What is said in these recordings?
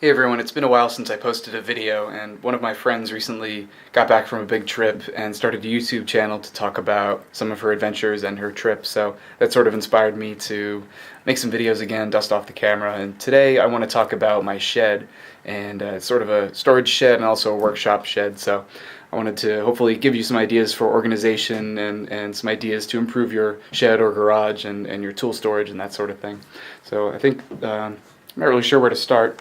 Hey everyone, it's been a while since I posted a video, and one of my friends recently got back from a big trip and started a YouTube channel to talk about some of her adventures and her trips, so that sort of inspired me to make some videos again, dust off the camera, and today I want to talk about my shed, and it's sort of a storage shed and also a workshop shed, so I wanted to hopefully give you some ideas for organization and some ideas to improve your shed or garage and your tool storage and that sort of thing. So I think, I'm not really sure where to start.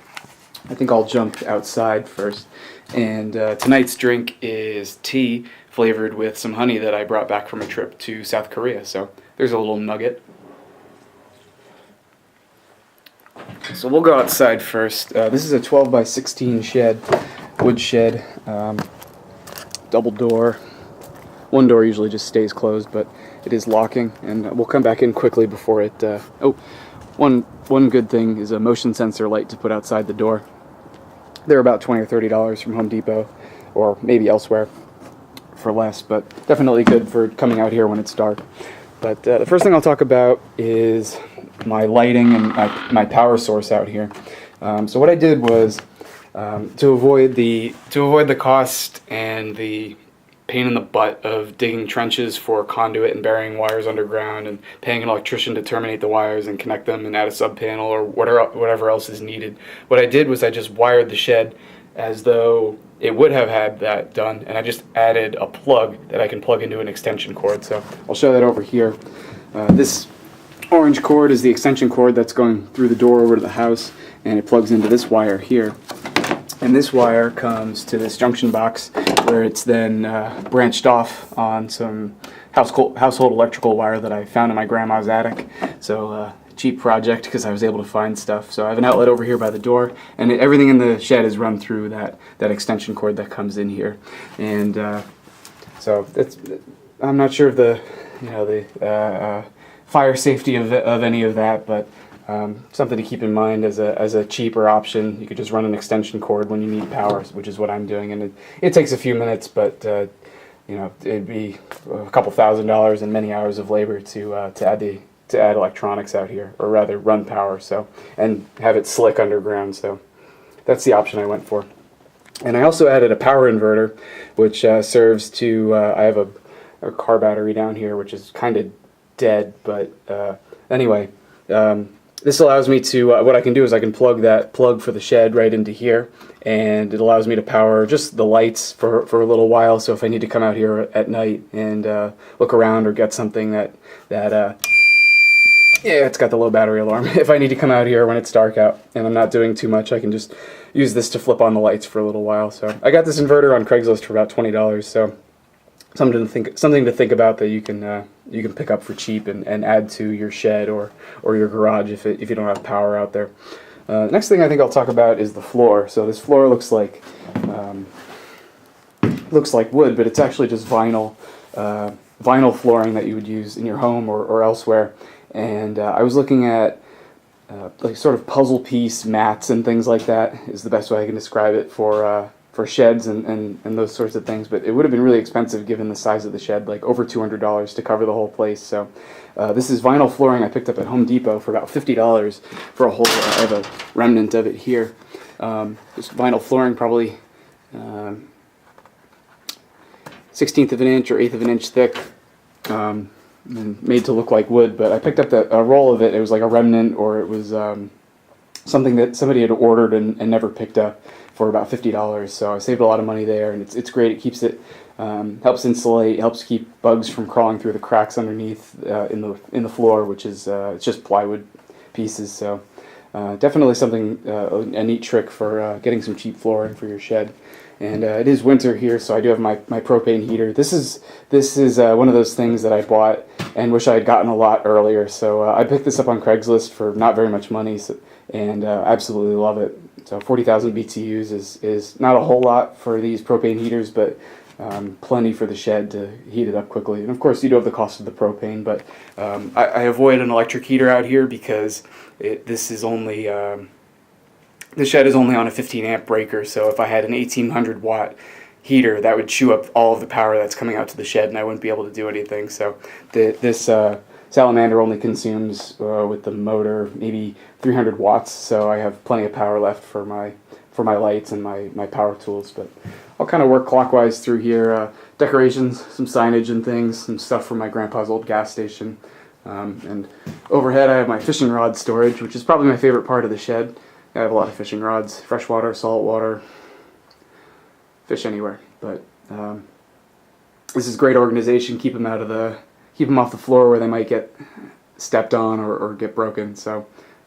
I think I'll jump outside first. And tonight's drink is tea flavored with some honey that I brought back from a trip to South Korea. So there's a little nugget. So we'll go outside first. This is a 12 by 16 shed, wood shed, double door. One door usually just stays closed, but it is locking, and we'll come back in quickly before it... One good thing is a motion sensor light to put outside the door. They're about $20 or $30 from Home Depot, or maybe elsewhere for less, but definitely good for coming out here when it's dark. But the first thing I'll talk about is my lighting and my power source out here. So what I did was to avoid the cost and the pain in the butt of digging trenches for conduit and burying wires underground and paying an electrician to terminate the wires and connect them and add a sub panel or whatever else is needed. What I did was I just wired the shed as though it would have had that done, and I just added a plug that I can plug into an extension cord. So I'll show that over here. This orange cord is the extension cord that's going through the door over to the house, and it plugs into this wire here. And this wire comes to this junction box where it's then branched off on some household electrical wire that I found in my grandma's attic. So cheap project because I was able to find stuff. So I have an outlet over here by the door, and everything in the shed is run through that extension cord that comes in here. And so I'm not sure of the fire safety of any of that, but something to keep in mind as a cheaper option. You could just run an extension cord when you need power, which is what I'm doing, and it takes a few minutes, but it'd be a couple $1,000s and many hours of labor to add electronics out here, or rather run power, so, and have it slick underground. So that's the option I went for. And I also added a power inverter, which serves to I have a car battery down here, which is kind of dead, but anyway. This allows me to, what I can do is I can plug that plug for the shed right into here, and it allows me to power just the lights for a little while, so if I need to come out here at night and look around or get something yeah, it's got the low battery alarm. If I need to come out here when it's dark out and I'm not doing too much, I can just use this to flip on the lights for a little while. So I got this inverter on Craigslist for about $20, so something to think about that you can pick up for cheap and add to your shed or your garage if you don't have power out there. Next thing I think I'll talk about is the floor. So this floor looks like wood, but it's actually just vinyl flooring that you would use in your home or elsewhere. And I was looking at like sort of puzzle piece mats and things like that is the best way I can describe it for sheds and those sorts of things, but it would have been really expensive given the size of the shed, like over $200 to cover the whole place. So this is vinyl flooring I picked up at Home Depot for about $50 for a whole, I have a remnant of it here. This vinyl flooring, probably 1/16 of an inch or 1/8 of an inch thick, and made to look like wood, but I picked up a roll of it. It was like a remnant, or it was something that somebody had ordered and never picked up, for about $50, so I saved a lot of money there, and it's great. It keeps it, helps insulate, helps keep bugs from crawling through the cracks underneath in the floor, which is it's just plywood pieces. So definitely something, a neat trick for getting some cheap flooring for your shed. And it is winter here, so I do have my propane heater. This is one of those things that I bought and wish I had gotten a lot earlier. So I picked this up on Craigslist for not very much money, and absolutely love it. So 40,000 BTUs is not a whole lot for these propane heaters, but plenty for the shed to heat it up quickly. And of course, you do have the cost of the propane, but I avoid an electric heater out here because this is only the shed is only on a 15 amp breaker. So if I had an 1800 watt heater, that would chew up all of the power that's coming out to the shed, and I wouldn't be able to do anything. So this Salamander only consumes with the motor maybe 300 watts, so I have plenty of power left for my for my lights and my power tools. But I'll kind of work clockwise through here. Decorations, some signage and things, some stuff from my grandpa's old gas station. And overhead I have my fishing rod storage, which is probably my favorite part of the shed. I have a lot of fishing rods, freshwater, saltwater, fish anywhere. But this is great organization. Keep them off the floor where they might get stepped on or get broken. So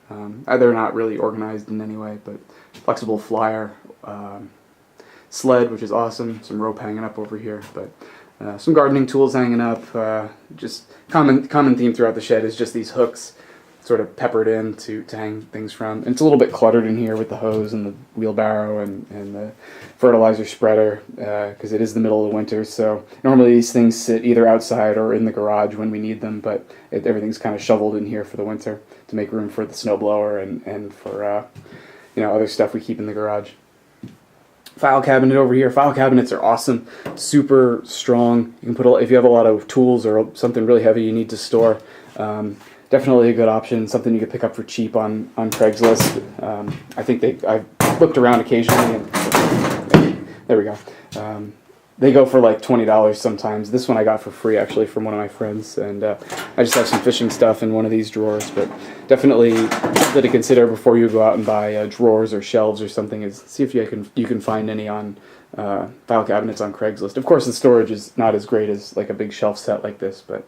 they're not really organized in any way. But flexible flyer, sled, which is awesome. Some rope hanging up over here, but some gardening tools hanging up. Just common theme throughout the shed is just these hooks, sort of peppered in to hang things from. And it's a little bit cluttered in here with the hose and the wheelbarrow and the fertilizer spreader because it is the middle of the winter. So normally these things sit either outside or in the garage when we need them, but everything's kind of shoveled in here for the winter to make room for the snowblower and for other stuff we keep in the garage. File cabinet over here. File cabinets are awesome, super strong. You can put if you have a lot of tools or something really heavy you need to store. Definitely a good option. Something you could pick up for cheap on Craigslist. I think I've looked around occasionally, and there we go. They go for like $20 sometimes. This one I got for free actually from one of my friends, and I just have some fishing stuff in one of these drawers. But definitely something to consider before you go out and buy drawers or shelves or something is see if you can find any on file cabinets on Craigslist. Of course, the storage is not as great as like a big shelf set like this, but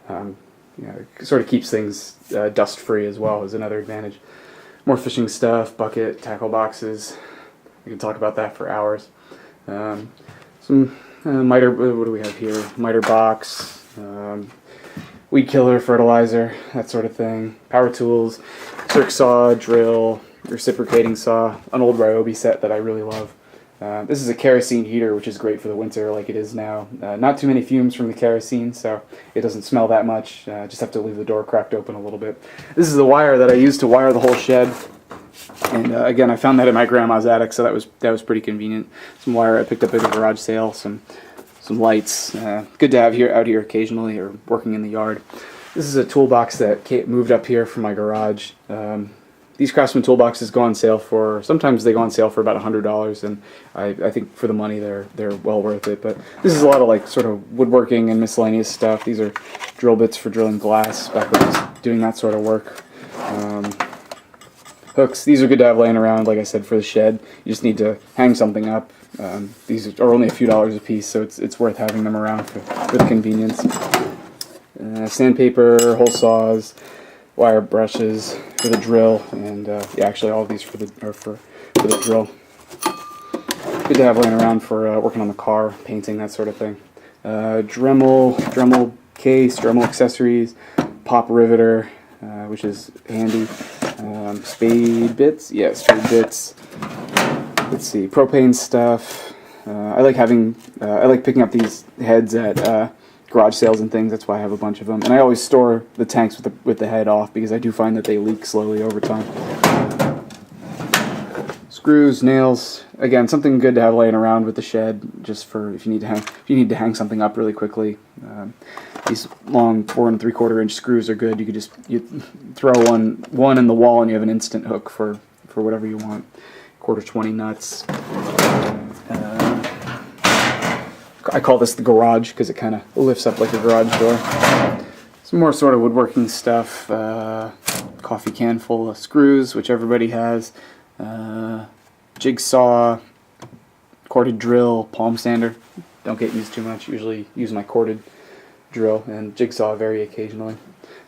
it sort of keeps things dust free as well, is another advantage. More fishing stuff, bucket, tackle boxes. We can talk about that for hours. Some miter, what do we have here? Miter box, weed killer, fertilizer, that sort of thing. Power tools, circ saw, drill, reciprocating saw, an old Ryobi set that I really love. This is a kerosene heater, which is great for the winter like it is now. Not too many fumes from the kerosene, so it doesn't smell that much. Just have to leave the door cracked open a little bit. This is the wire that I used to wire the whole shed. And again, I found that in my grandma's attic, so that was pretty convenient. Some wire I picked up at a garage sale, some lights. Good to have out here occasionally or working in the yard. This is a toolbox that moved up here from my garage. These Craftsman toolboxes go on sale sometimes they go on sale for about $100, and I think for the money they're well worth it. But this is a lot of like sort of woodworking and miscellaneous stuff. These are drill bits for drilling glass back when I was doing that sort of work. Hooks, these are good to have laying around, like I said, for the shed. You just need to hang something up. These are only a few dollars a piece, so it's worth having them around for the convenience. Sandpaper, hole saws, wire brushes for the drill, and actually all of these for the drill. Good to have laying around for working on the car, painting, that sort of thing. Dremel case, Dremel accessories, pop riveter, which is handy. Spade bits, spade bits. Let's see, propane stuff. I like picking up these heads at garage sales and things. That's why I have a bunch of them. And I always store the tanks with the head off because I do find that they leak slowly over time. Screws, nails. Again, something good to have laying around with the shed, just for if you need to hang something up really quickly. These long 4 3/4 inch screws are good. You throw one in the wall and you have an instant hook for whatever you want. 1/4 nuts. I call this the garage because it kind of lifts up like a garage door. Some more sort of woodworking stuff. Coffee can full of screws, which everybody has. Jigsaw, corded drill, palm sander. Don't get used too much. Usually use my corded drill, and jigsaw very occasionally.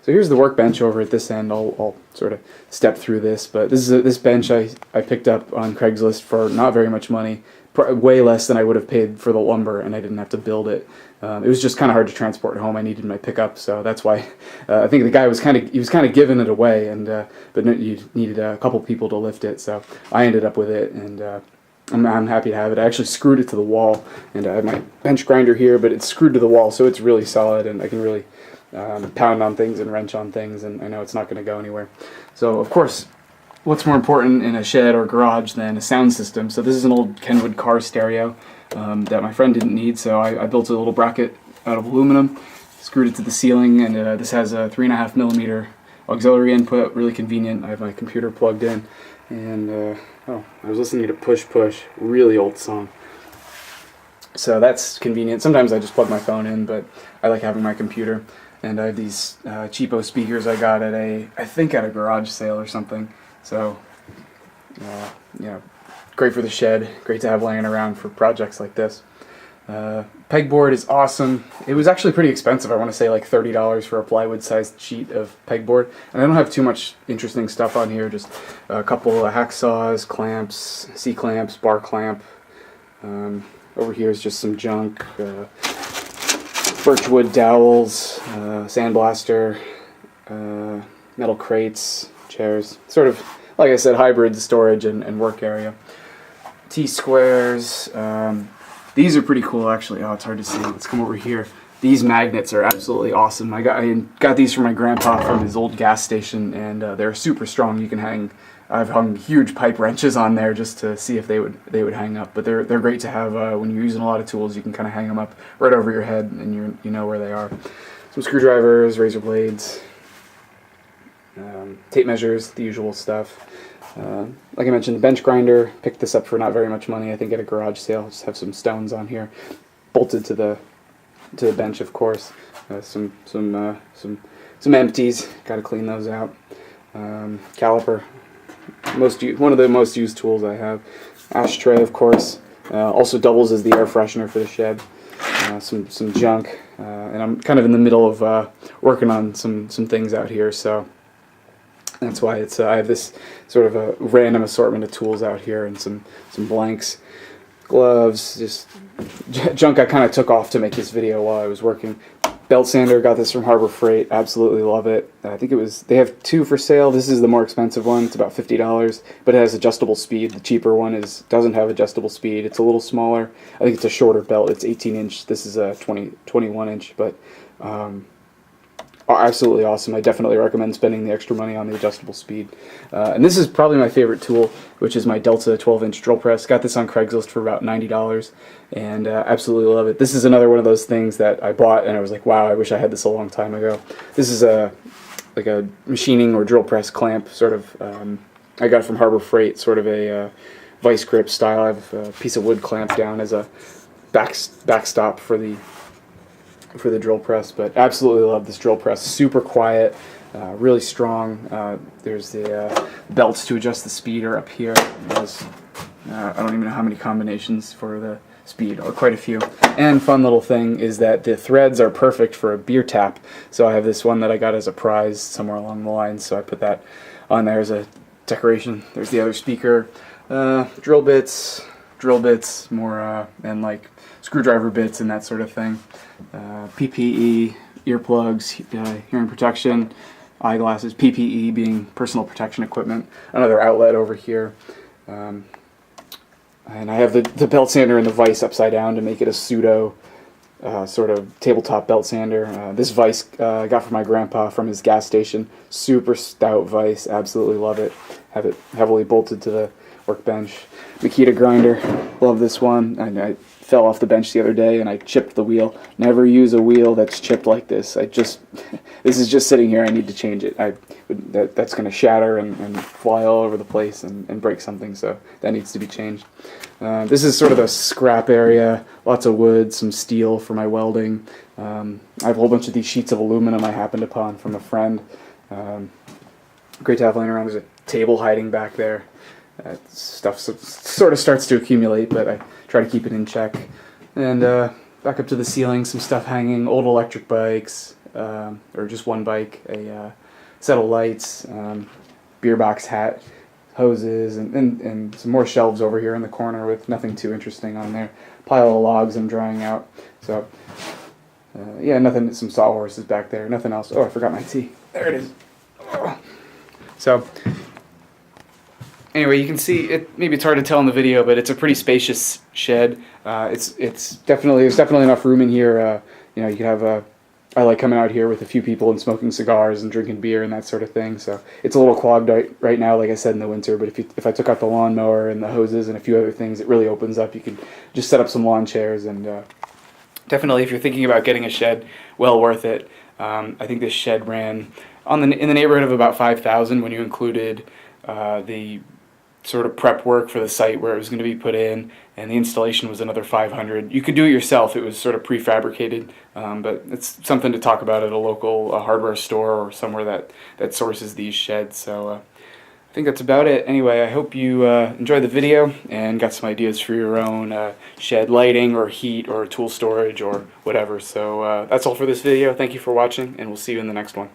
So here's the workbench over at this end. I'll sort of step through this, but this bench I picked up on Craigslist for not very much money, way less than I would have paid for the lumber, and I didn't have to build it. It was just kind of hard to transport home. I needed my pickup, so that's why I think the guy was kind of giving it away, and but you needed a couple people to lift it, so I ended up with it, and I'm happy to have it. I actually screwed it to the wall, and I have my bench grinder here, but it's screwed to the wall, so it's really solid, and I can really pound on things and wrench on things, and I know it's not going to go anywhere. So of course, what's more important in a shed or garage than a sound system? So this is an old Kenwood car stereo that my friend didn't need, so I built a little bracket out of aluminum, screwed it to the ceiling, and this has a 3.5 millimeter auxiliary input, really convenient. I have my computer plugged in, and oh, I was listening to Push Push, really old song. So that's convenient. Sometimes I just plug my phone in, but I like having my computer. And I have these cheapo speakers I got at I think at a garage sale or something. So, yeah, great for the shed. Great to have laying around for projects like this. Pegboard is awesome. It was actually pretty expensive. I want to say like $30 for a plywood-sized sheet of pegboard. And I don't have too much interesting stuff on here. Just a couple of hacksaws, clamps, C-clamps, bar clamp. Over here is just some junk. Birchwood dowels, sandblaster, metal crates, chairs. Sort of, like I said, hybrid storage and work area. T-squares. These are pretty cool, actually. Oh, it's hard to see. Let's come over here. These magnets are absolutely awesome. I got these from my grandpa from his old gas station, and they're super strong. You can hang. I've hung huge pipe wrenches on there just to see if they would hang up. But they're great to have when you're using a lot of tools. You can kind of hang them up right over your head, and you know where they are. Some screwdrivers, razor blades, tape measures, the usual stuff. Like I mentioned, bench grinder. Picked this up for not very much money. I think at a garage sale. Just have some stones on here, bolted to the bench, of course. Some empties. Got to clean those out. Caliper. One of the most used tools I have. Ashtray, of course. Also doubles as the air freshener for the shed. Some junk, and I'm kind of in the middle of working on some things out here, so that's why I have this sort of a random assortment of tools out here, and some blanks, gloves, just junk I kind of took off to make this video while I was working. Belt sander, got this from Harbor Freight, absolutely love it. I think they have two for sale. This is the more expensive one, it's about $50, but it has adjustable speed. The cheaper one doesn't have adjustable speed. It's a little smaller. I think it's a shorter belt. It's 18-inch. This is a 21-inch, but absolutely awesome. I definitely recommend spending the extra money on the adjustable speed. And this is probably my favorite tool, which is my Delta 12-inch drill press. Got this on Craigslist for about $90, and absolutely love it. This is another one of those things that I bought, and I was like, wow, I wish I had this a long time ago. This is like a machining or drill press clamp, sort of. I got it from Harbor Freight, sort of a vice grip style. I have a piece of wood clamped down as a backstop for the drill press, but absolutely love this drill press. Super quiet, really strong. There's the belts to adjust the speed are up here. I don't even know how many combinations for the speed, or quite a few. And fun little thing is that the threads are perfect for a beer tap. So I have this one that I got as a prize somewhere along the line, so I put that on there as a decoration. There's the other speaker, drill bits, more and like screwdriver bits and that sort of thing. PPE, earplugs, hearing protection, eyeglasses, PPE being personal protection equipment, another outlet over here. And I have the belt sander and the vise upside down to make it a pseudo sort of tabletop belt sander. This vise I got from my grandpa from his gas station. Super stout vise, absolutely love it. Have it heavily bolted to the workbench. Makita Grinder, love this one. I fell off the bench the other day and I chipped the wheel. Never use a wheel that's chipped like this. This is just sitting here. I need to change it. That's going to shatter and fly all over the place and break something, so that needs to be changed. This is sort of the scrap area. Lots of wood, some steel for my welding. I have a whole bunch of these sheets of aluminum I happened upon from a friend. Great to have laying around. There's a table hiding back there. Stuff sort of starts to accumulate, but I try to keep it in check. And back up to the ceiling, some stuff hanging, old electric bikes, or just one bike, a set of lights, beer box hat, hoses, and some more shelves over here in the corner with nothing too interesting on there. Pile of logs I'm drying out. So, yeah, nothing, some sawhorses back there, nothing else. Oh, I forgot my tea. There it is. Oh. So, anyway, you can see it. Maybe it's hard to tell in the video, but it's a pretty spacious shed. There's definitely enough room in here. You know, you could have I like coming out here with a few people and smoking cigars and drinking beer and that sort of thing. So it's a little clogged right now, like I said, in the winter. But if I took out the lawnmower and the hoses and a few other things, it really opens up. You could just set up some lawn chairs, and definitely, if you're thinking about getting a shed, well worth it. I think this shed ran in the neighborhood of about 5,000 when you included the sort of prep work for the site where it was going to be put in, and the installation was another 500. You could do it yourself. It was sort of prefabricated, but it's something to talk about at a local hardware store or somewhere that sources these sheds. So I think that's about it. Anyway, I hope you enjoyed the video and got some ideas for your own shed lighting or heat or tool storage or whatever. So that's all for this video. Thank you for watching, and we'll see you in the next one.